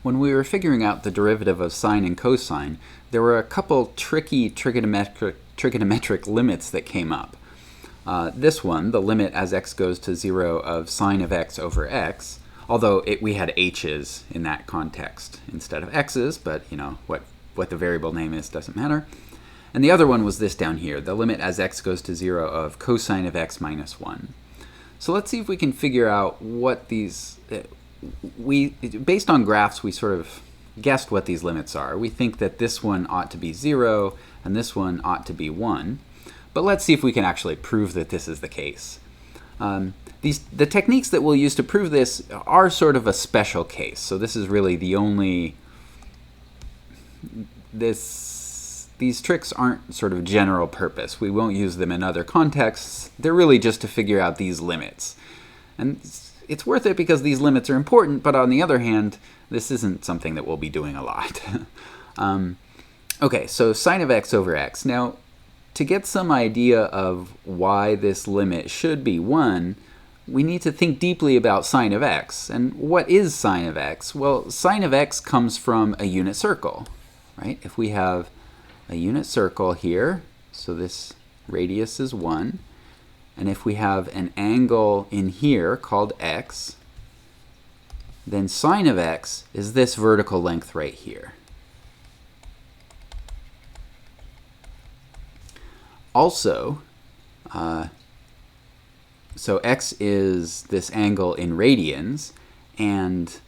When we were figuring out the derivative of sine and cosine, there were a couple tricky trigonometric limits that came up. This one, the limit as x goes to 0 of sine of x over x, although we had h's in that context instead of x's, but you know what the variable name is doesn't matter. And the other one was this down here, the limit as x goes to 0 of cosine of x minus 1. So let's see if we can figure out what these, based on graphs, we sort of guessed what these limits are. We think that this one ought to be 0 and this one ought to be 1. But let's see if we can actually prove that this is the case. The techniques that we'll use to prove this are sort of a special case. So this is really the only, these tricks aren't sort of general purpose. We won't use them in other contexts. They're really just to figure out these limits. And it's worth it because these limits are important, but on the other hand, this isn't something that we'll be doing a lot. Okay, so sine of x over x. Now, to get some idea of why this limit should be 1, we need to think deeply about sine of x. And what is sine of x? Well, sine of x comes from a unit circle, right? If we have a unit circle here, so this radius is 1, and if we have an angle in here called x, then sine of x is this vertical length right here. Also, so x is this angle in radians, and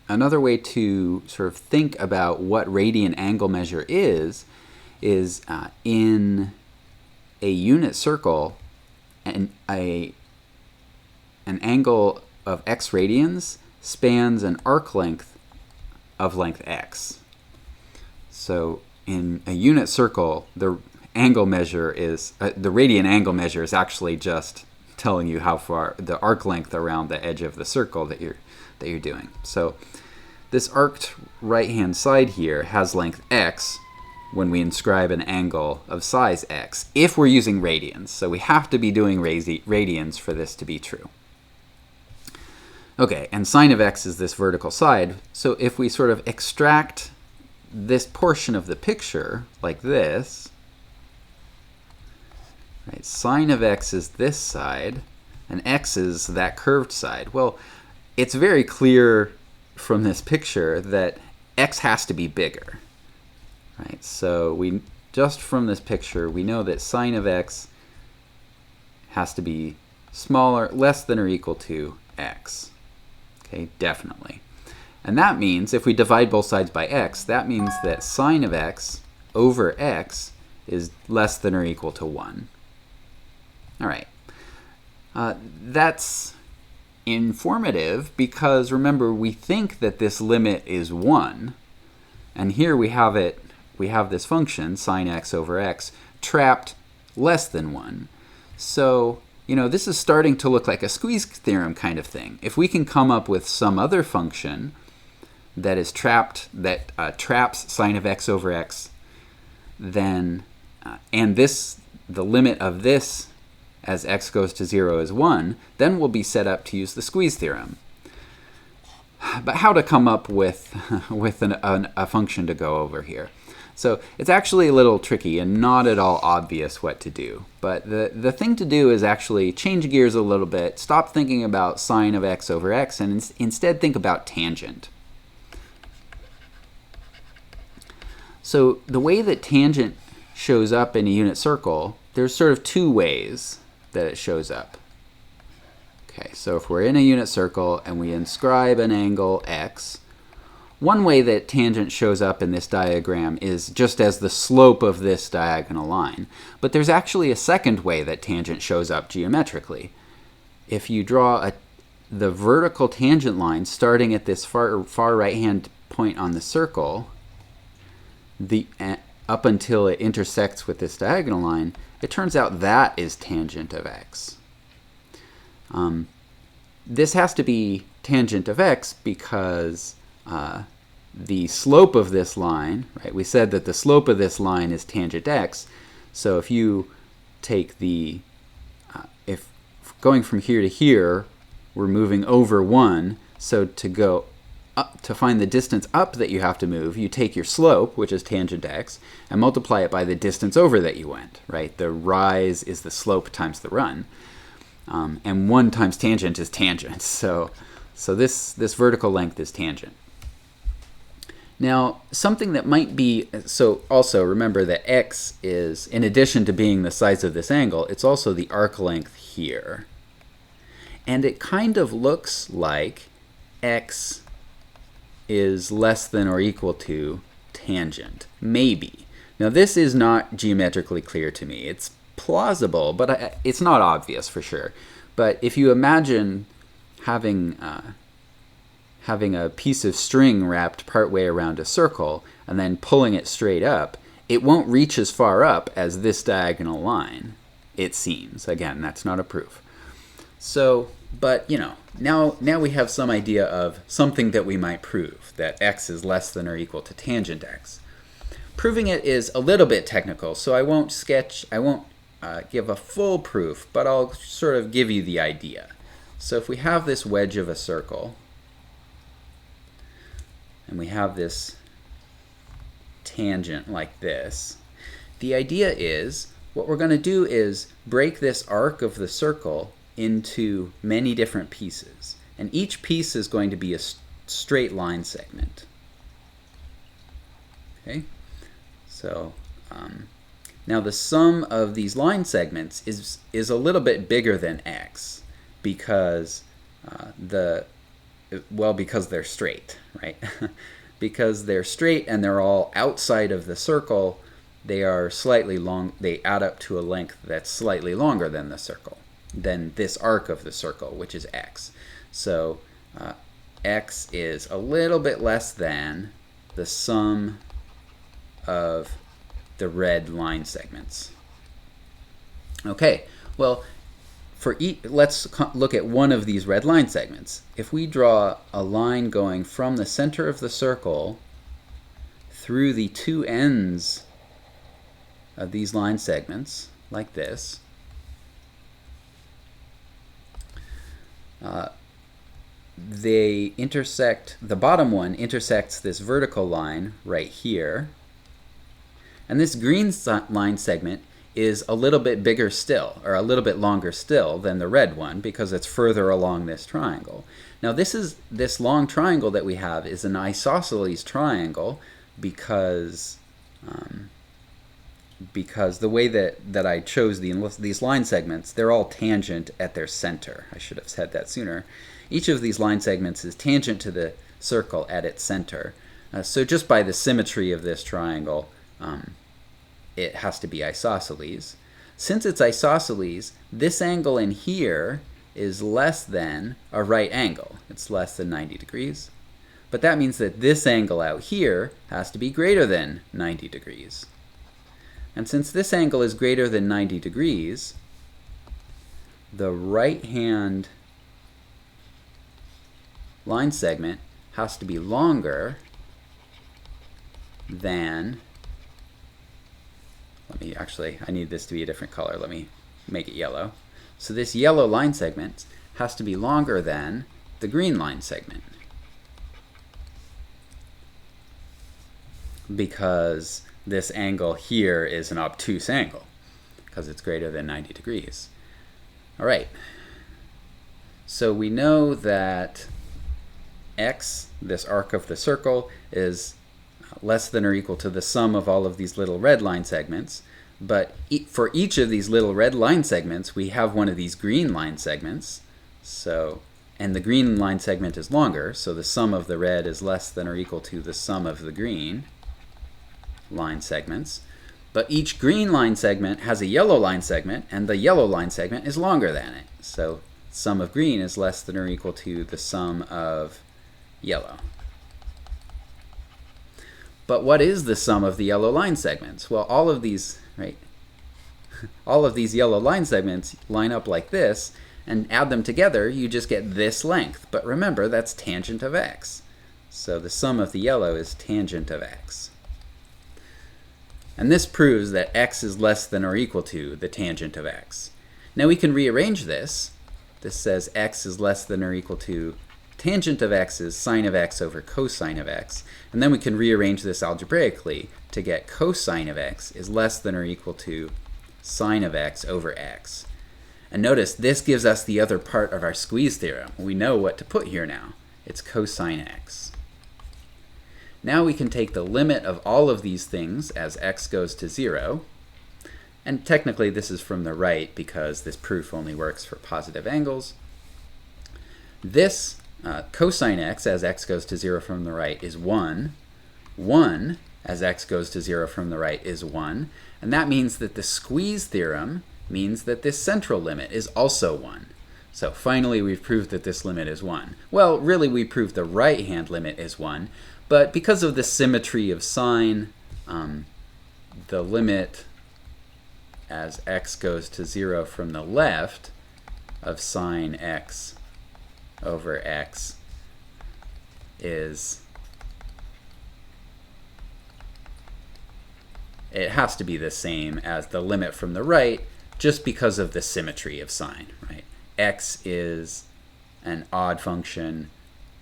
another way to sort of think about what radian angle measure is in a unit circle, an angle of x radians spans an arc length of length x. So in a unit circle, the angle measure is, the radian angle measure is actually just telling you how far, the arc length around the edge of the circle that you're doing. So this arced right-hand side here has length x when we inscribe an angle of size x, if we're using radians. So we have to be doing radians for this to be true. Okay, and sine of x is this vertical side. So if we sort of extract this portion of the picture like this, right, sine of x is this side, and x is that curved side. Well, it's very clear from this picture that x has to be bigger, right? So we just from this picture, we know that sine of x has to be smaller, less than or equal to x. Okay, definitely. And that means if we divide both sides by x, that means that sine of x over x is less than or equal to 1. All right. That's informative because remember, we think that this limit is 1. And here we have this function, sine x over x, trapped less than 1. So, you know, this is starting to look like a squeeze theorem kind of thing. If we can come up with some other function that is traps sine of x over x, then and the limit of this as x goes to 0 is 1, then we'll be set up to use the squeeze theorem. But how to come up with a function to go over here? So it's actually a little tricky and not at all obvious what to do. But the thing to do is actually change gears a little bit, stop thinking about sine of x over x, and instead think about tangent. So the way that tangent shows up in a unit circle, there's sort of two ways that it shows up. Okay, so if we're in a unit circle and we inscribe an angle x, one way that tangent shows up in this diagram is just as the slope of this diagonal line. But there's actually a second way that tangent shows up geometrically. If you draw the vertical tangent line starting at this far right-hand point on the circle, up until it intersects with this diagonal line, it turns out that is tangent of x. This has to be tangent of x because the slope of this line, right? We said that the slope of this line is tangent x. So if you take if going from here to here, we're moving over 1. So to go up, to find the distance up that you have to move, you take your slope, which is tangent x, and multiply it by the distance over that you went, right? The rise is the slope times the run. And 1 times tangent is tangent. So this vertical length is tangent. Now, something that might be, so also remember that x is, in addition to being the size of this angle, it's also the arc length here. And it kind of looks like x is less than or equal to tangent, maybe. Now, this is not geometrically clear to me. It's plausible, but it's not obvious for sure. But if you imagine having a piece of string wrapped partway around a circle and then pulling it straight up, it won't reach as far up as this diagonal line, it seems. Again, that's not a proof. So, but you know, now we have some idea of something that we might prove, that x is less than or equal to tangent x. Proving it is a little bit technical, so I won't give a full proof, but I'll sort of give you the idea. So if we have this wedge of a circle, and we have this tangent like this, the idea is what we're going to do is break this arc of the circle into many different pieces. And each piece is going to be a straight line segment. Okay? So now the sum of these line segments is a little bit bigger than x because because they're straight, right? Because they're straight and they're all outside of the circle, they are slightly long, they add up to a length that's slightly longer than the circle, than this arc of the circle, which is x. So x is a little bit less than the sum of the red line segments. Okay, well, let's look at one of these red line segments. If we draw a line going from the center of the circle through the two ends of these line segments, like this, they intersect, the bottom one intersects this vertical line right here, and this green line segment is a little bit bigger still, or a little bit longer still than the red one because it's further along this triangle. Now this long triangle that we have is an isosceles triangle because the way that I chose these line segments, they're all tangent at their center. I should have said that sooner. Each of these line segments is tangent to the circle at its center. So just by the symmetry of this triangle, it has to be isosceles. Since it's isosceles, this angle in here is less than a right angle. It's less than 90 degrees. But that means that this angle out here has to be greater than 90 degrees. And since this angle is greater than 90 degrees, the right-hand line segment has to be longer than, I need this to be a different color. Let me make it yellow. So this yellow line segment has to be longer than the green line segment, because this angle here is an obtuse angle because it's greater than 90 degrees. All right. So we know that x, this arc of the circle, is less than or equal to the sum of all of these little red line segments. But for each of these little red line segments, we have one of these green line segments. And the green line segment is longer, so the sum of the red is less than or equal to the sum of the green line segments. But each green line segment has a yellow line segment, and the yellow line segment is longer than it. So sum of green is less than or equal to the sum of yellow. But what is the sum of the yellow line segments? Well, all of these, right? All of these yellow line segments line up like this, and add them together, you just get this length. But remember, that's tangent of x. So the sum of the yellow is tangent of x. And this proves that x is less than or equal to the tangent of x. Now we can rearrange this This says x is less than or equal to tangent of x is sine of x over cosine of x. And then we can rearrange this algebraically to get cosine of x is less than or equal to sine of x over x. And notice this gives us the other part of our squeeze theorem. We know what to put here now. It's cosine x. Now we can take the limit of all of these things as x goes to 0. And technically this is from the right because this proof only works for positive angles. This cosine x as x goes to 0 from the right is 1. 1 as x goes to 0 from the right is 1. And that means that the squeeze theorem means that this central limit is also 1. So finally we've proved that this limit is 1. Well, really we proved the right-hand limit is 1, but because of the symmetry of sine, the limit as x goes to 0 from the left of sine x over x it has to be the same as the limit from the right just because of the symmetry of sine, right? X is an odd function,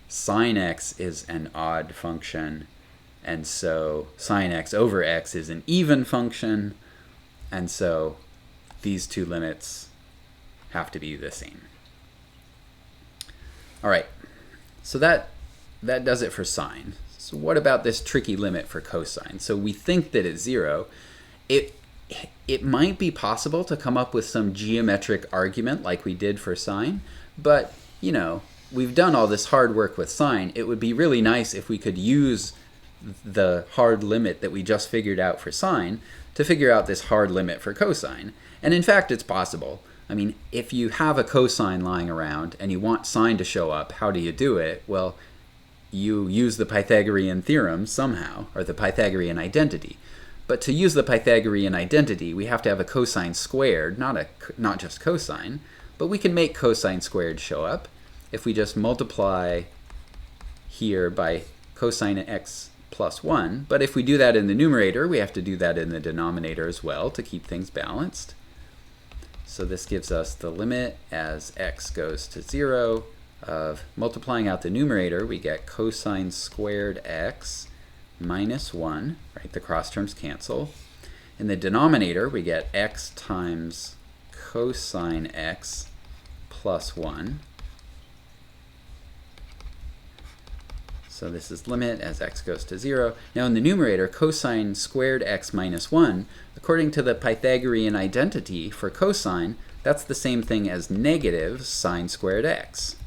sine x is an odd function, and so sine x over x is an even function, and so these two limits have to be the same. All right, so that does it for sine. So what about this tricky limit for cosine? So we think that it's 0. It might be possible to come up with some geometric argument like we did for sine, but you know, we've done all this hard work with sine. It would be really nice if we could use the hard limit that we just figured out for sine to figure out this hard limit for cosine. And in fact, it's possible. I mean, if you have a cosine lying around and you want sine to show up, how do you do it? Well, you use the Pythagorean theorem somehow, or the Pythagorean identity. But to use the Pythagorean identity, we have to have a cosine squared, not just cosine, but we can make cosine squared show up if we just multiply here by cosine x plus 1. But if we do that in the numerator, we have to do that in the denominator as well to keep things balanced. So this gives us the limit as x goes to 0 of multiplying out the numerator, we get cosine squared x minus 1, right? The cross terms cancel. In the denominator, we get x times cosine x plus 1. So this is limit as x goes to 0. Now in the numerator, cosine squared x minus 1, according to the Pythagorean identity for cosine, that's the same thing as negative sine squared x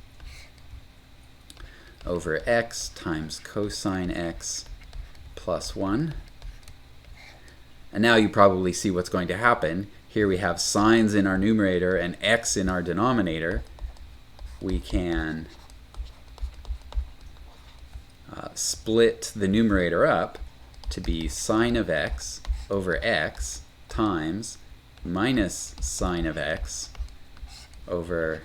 over x times cosine x plus 1. And now you probably see what's going to happen. Here we have sines in our numerator and x in our denominator. We can split the numerator up to be sine of x over x times minus sine of x over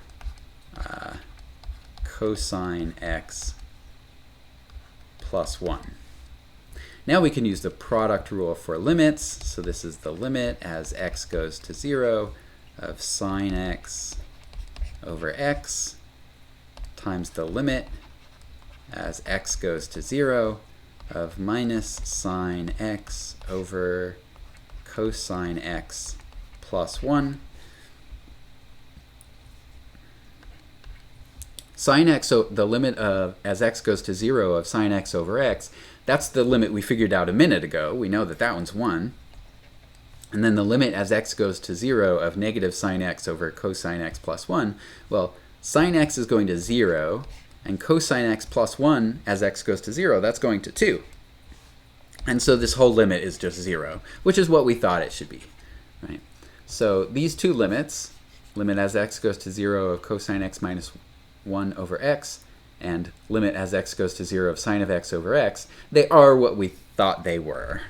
cosine x plus 1. Now we can use the product rule for limits. So this is the limit as x goes to 0 of sine x over x times the limit as x goes to 0 of minus sine x over cosine x plus 1. Sine x, so the limit of as x goes to 0 of sine x over x, that's the limit we figured out a minute ago. We know that that one's 1. And then the limit as x goes to 0 of negative sine x over cosine x plus 1, well, sine x is going to 0, and cosine x plus 1 as x goes to 0, that's going to 2. And so this whole limit is just 0, which is what we thought it should be, right? So these two limits, limit as x goes to 0 of cosine x minus 1 over x, and limit as x goes to 0 of sine of x over x, they are what we thought they were.